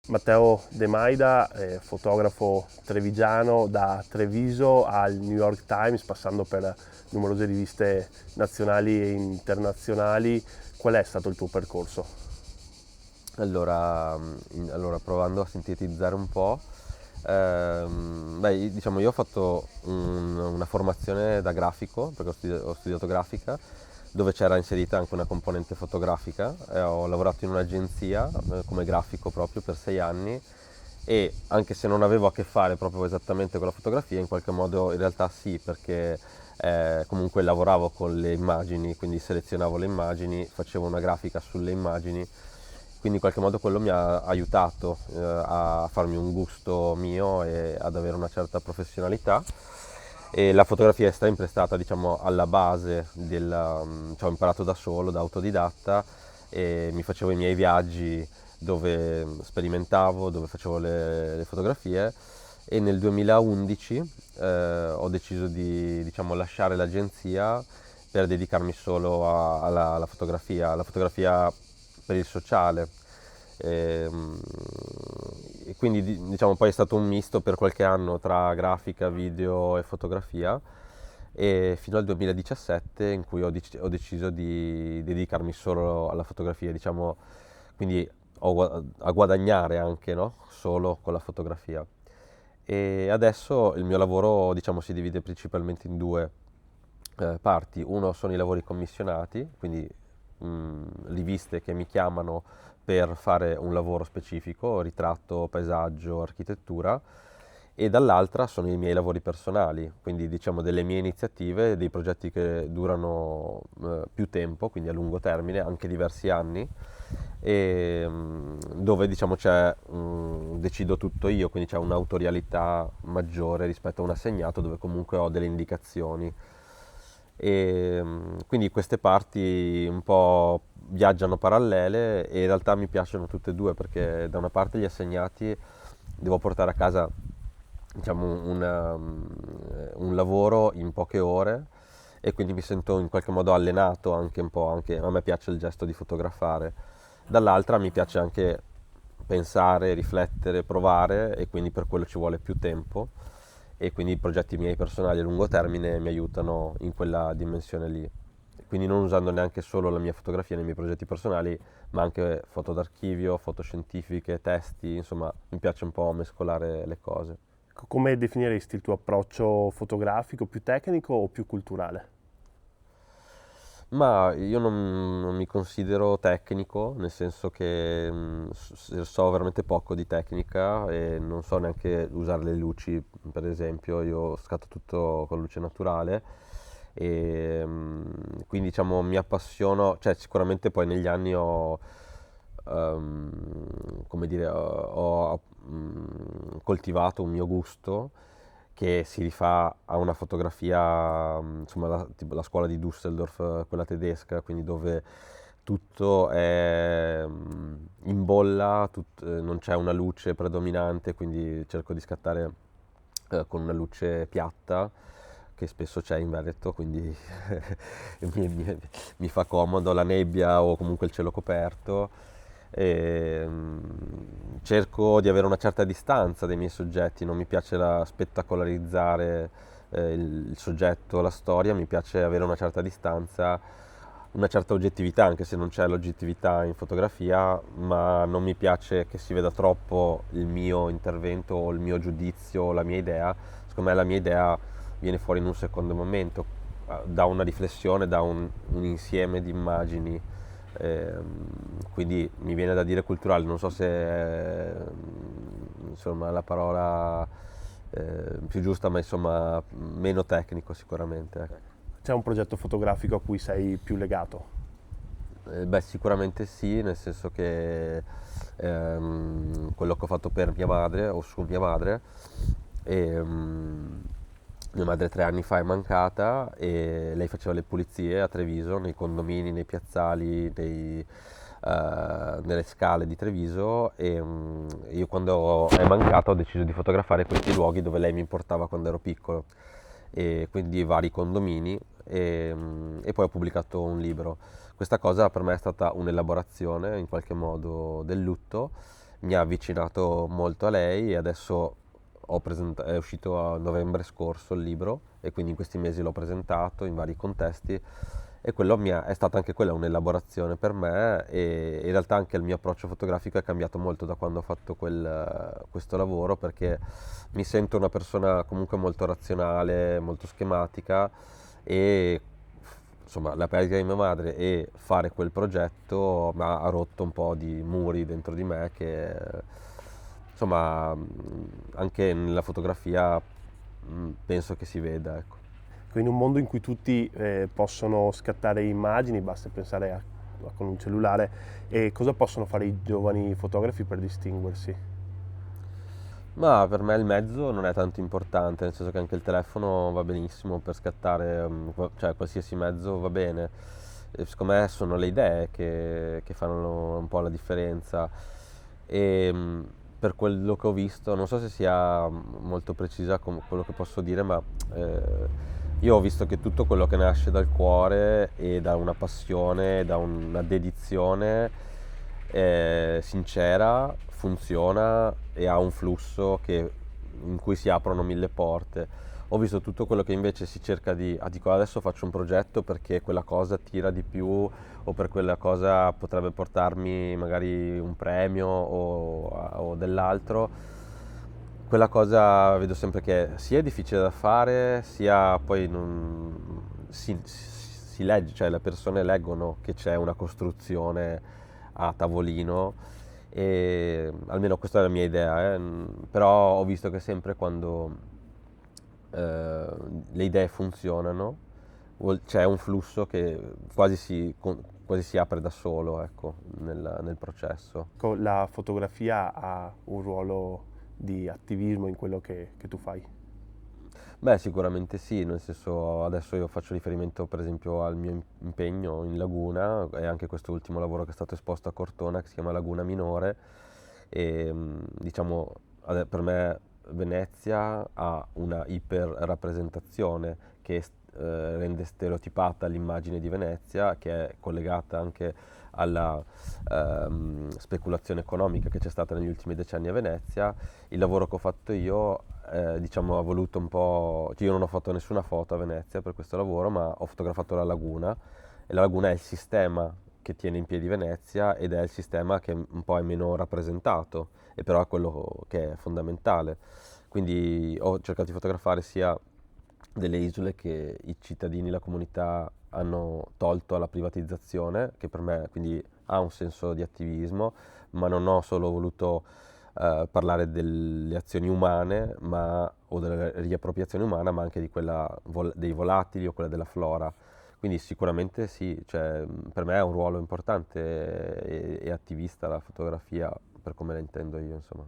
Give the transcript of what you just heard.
Matteo De Maida, fotografo trevigiano da Treviso al New York Times, passando per numerose riviste nazionali e internazionali. Qual è stato il tuo percorso? Allora, provando a sintetizzare un po', diciamo io ho fatto una formazione da grafico, perché ho studiato grafica, dove c'era inserita anche una componente fotografica. Ho lavorato in un'agenzia come grafico proprio per 6 anni, e anche se non avevo a che fare proprio esattamente con la fotografia, in qualche modo in realtà sì, perché comunque lavoravo con le immagini, quindi selezionavo le immagini, facevo una grafica sulle immagini, quindi in qualche modo quello mi ha aiutato a farmi un gusto mio e ad avere una certa professionalità. E la fotografia è sempre stata, diciamo, alla base cioè ho imparato da solo, da autodidatta, e mi facevo i miei viaggi dove sperimentavo, dove facevo le fotografie. E nel 2011 ho deciso di, diciamo, lasciare l'agenzia per dedicarmi solo alla fotografia per il sociale. Ehm, E, quindi diciamo poi è stato un misto per qualche anno tra grafica, video e fotografia, e fino al 2017 in cui ho deciso di dedicarmi solo alla fotografia, diciamo, quindi a guadagnare anche, no? Solo con la fotografia. E adesso il mio lavoro, diciamo, si divide principalmente in due parti. Uno sono i lavori commissionati, quindi riviste che mi chiamano per fare un lavoro specifico, ritratto, paesaggio, architettura, e dall'altra sono i miei lavori personali, quindi diciamo delle mie iniziative, dei progetti che durano più tempo, quindi a lungo termine, anche diversi anni, e dove diciamo decido tutto io, quindi c'è un'autorialità maggiore rispetto a un assegnato dove comunque ho delle indicazioni. E quindi queste parti un po' viaggiano parallele, e in realtà mi piacciono tutte e due, perché da una parte gli assegnati devo portare a casa, diciamo, un lavoro in poche ore, e quindi mi sento in qualche modo allenato anche un po', anche a me piace il gesto di fotografare. Dall'altra mi piace anche pensare, riflettere, provare, e quindi per quello ci vuole più tempo, e quindi i progetti miei personali a lungo termine mi aiutano in quella dimensione lì. Quindi non usando neanche solo la mia fotografia nei miei progetti personali, ma anche foto d'archivio, foto scientifiche, testi, insomma, mi piace un po' mescolare le cose. Come definiresti il tuo approccio fotografico, più tecnico o più culturale? Ma io non mi considero tecnico, nel senso che so veramente poco di tecnica e non so neanche usare le luci, per esempio. Io scatto tutto con luce naturale, e quindi diciamo mi appassiono, cioè sicuramente poi negli anni come dire, ho coltivato un mio gusto che si rifà a una fotografia, insomma, tipo la scuola di Düsseldorf, quella tedesca, quindi dove tutto è in bolla, non c'è una luce predominante, quindi cerco di scattare con una luce piatta, che spesso c'è in Veneto, quindi mi, mi- mi fa comodo la nebbia o comunque il cielo coperto. E, cerco di avere una certa distanza dai miei soggetti, non mi piace spettacolarizzare il soggetto, la storia, mi piace avere una certa distanza, una certa oggettività, anche se non c'è l'oggettività in fotografia, ma non mi piace che si veda troppo il mio intervento o il mio giudizio o la mia idea. Secondo me la mia idea viene fuori in un secondo momento, da una riflessione, da un insieme di immagini. Quindi mi viene da dire culturale, non so se è, insomma, la parola più giusta, ma insomma meno tecnico sicuramente, ecco. C'è un progetto fotografico a cui sei più legato? Beh, sicuramente sì, nel senso che quello che ho fatto per mia madre o su mia madre, e, mia madre 3 anni fa è mancata, e lei faceva le pulizie a Treviso, nei condomini, nei piazzali, nelle scale di Treviso, e io quando è mancata ho deciso di fotografare questi luoghi dove lei mi portava quando ero piccolo, e quindi vari condomini, e poi ho pubblicato un libro. Questa cosa per me è stata un'elaborazione in qualche modo del lutto, mi ha avvicinato molto a lei e adesso è uscito a novembre scorso il libro e quindi in questi mesi l'ho presentato in vari contesti e è stata anche quella un'elaborazione per me e in realtà anche il mio approccio fotografico è cambiato molto da quando ho fatto questo lavoro perché mi sento una persona comunque molto razionale, molto schematica e insomma la perdita di mia madre e fare quel progetto mi ha rotto un po' di muri dentro di me che insomma anche nella fotografia penso che si veda, ecco. In un mondo in cui tutti possono scattare immagini, basta pensare con un cellulare, e cosa possono fare i giovani fotografi per distinguersi? Ma per me il mezzo non è tanto importante, nel senso che anche il telefono va benissimo per scattare, cioè qualsiasi mezzo va bene. E secondo me sono le idee che fanno un po' la differenza. E per quello che ho visto, non so se sia molto precisa con quello che posso dire, ma io ho visto che tutto quello che nasce dal cuore e da una passione, da una dedizione sincera, funziona e ha un flusso in cui si aprono mille porte. Ho visto tutto quello che invece si cerca dico adesso faccio un progetto perché quella cosa tira di più o per quella cosa potrebbe portarmi magari un premio o dell'altro. Quella cosa vedo sempre che sia è difficile da fare, sia poi non, si legge, cioè le persone leggono che c'è una costruzione a tavolino e almeno questa è la mia idea, però ho visto che sempre quando le idee funzionano c'è un flusso che quasi si apre da solo, ecco, nel processo. La fotografia ha un ruolo di attivismo in quello che tu fai? Beh, sicuramente sì, nel senso adesso io faccio riferimento per esempio al mio impegno in Laguna e anche questo ultimo lavoro che è stato esposto a Cortona che si chiama Laguna Minore e diciamo per me Venezia ha una iperrappresentazione che rende stereotipata l'immagine di Venezia che è collegata anche alla speculazione economica che c'è stata negli ultimi decenni a Venezia. Il lavoro che ho fatto io diciamo ha voluto un po', cioè io non ho fatto nessuna foto a Venezia per questo lavoro, ma ho fotografato la laguna e la laguna è il sistema che tiene in piedi Venezia ed è il sistema che un po' è meno rappresentato e però è quello che è fondamentale. Quindi ho cercato di fotografare sia delle isole che i cittadini, la comunità hanno tolto alla privatizzazione, che per me quindi ha un senso di attivismo, ma non ho solo voluto parlare delle azioni umane o della riappropriazione umana, ma anche di quella dei volatili o quella della flora. Quindi sicuramente sì, cioè, per me è un ruolo importante e attivista la fotografia per come la intendo io, insomma.